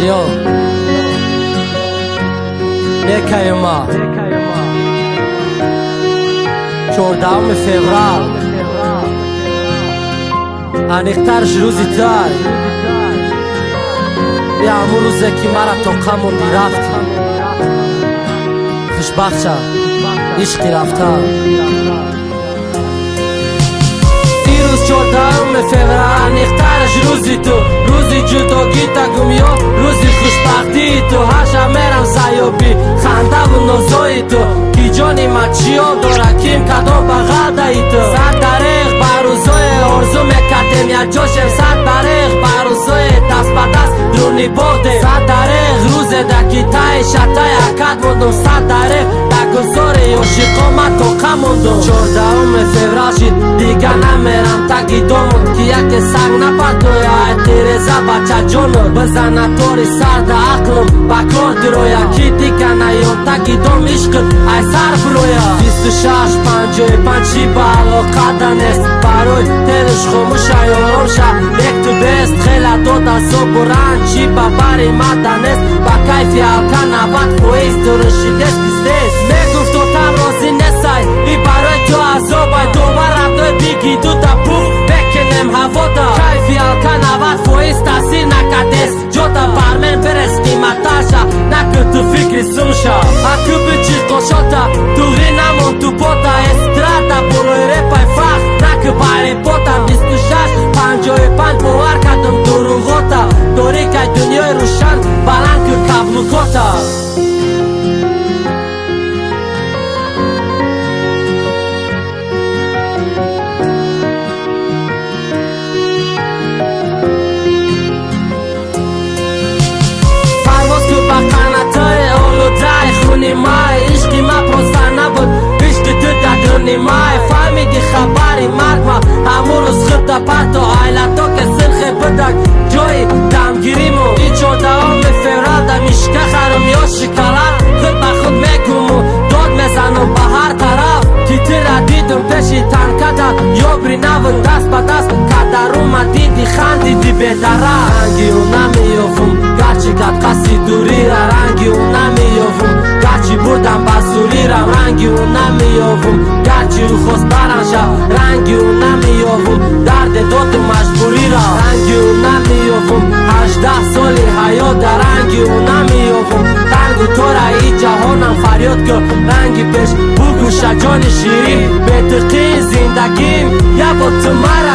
Yo, nekayma 14 فوریه انیخترش روزی تای بیا همون روزه که مرا تو قموندی رفتی خوشبخت شد عشقی رفتم دیروز 14 فوریه انیخترش روزی تو روزی جداگی تگم یا روزی خوشبختی تو هر شب میرم سیابی خنده و نازای تو کی جانی ما چیا داره کیم کدام بغل دایی تو صد دریغ بروزای آرزو میکردیم یا جاشم صد دریغ بروزای دست به دست درونی باده صد دریغ روز دکی تای شتای اکد موندم صد دریغ دگذار عاشقام تو قموندم 14 فوریه شد دیگه نمیرم تگی دومون که یک سنگ نپدوی تیرزه بچه جانو بزنه توری سرد عقلم بکار درویا کی دیگه نیام تگی دوم عشق ای سر برویا 26-55 چی با علاقه دنست برای تلش خاموش ایارام شد یک تو بست خیلی داد از صبح و رنج چی با بری مدنست با کیفی حلقه 90 فویز درشیدست بیستست میگفت تو تم رازی نسای ای برای تو عذابای دوبار ردای بیگی دو تا پوف بکنم هوا دا کیفی حلقه 90 فویز تاثیر نکدست جو تا برمن برس قیمتاشا نکن تو فکری سوشا اکو بچی قشاتا تو غی نمون تو پوتا استراتا بروی رپای فخت نکو باری پوتا 26-55 باور کدم دروغوتا دوری که دنیای روشن بلند که کبلوکوتا مای عشقی ما پروسته نبود عشقی تو دگرونی مای فهمیدی خبری مرگ ما همون روز خود پرت و عیلتو که سلخ بدک جای دمگیریمو ای 14 فوریه در میشکه خرم یا شکلات خود با خود میگم داد میزنم به هر طرف کی تیره دیدم پیشی تنکتا یا بری نود دست به دست کدر اومدی دی خندیدی به دره رنگی و نمیافم گرچی کد قصی دوری را رنگی و نمیافم گرچی بودم بسوری را رنگی و نمیافم گرچی او خوست برنشم رنگی و نمیافم درد داد مجبوری را رنگی و نمیافم 18 سالی حیات در رنگی و نمیافم تنگ تو را ای جهانم فریاد که رنگی پیش بگو شجان شیرین به تقی زندگیم یا با تو مرا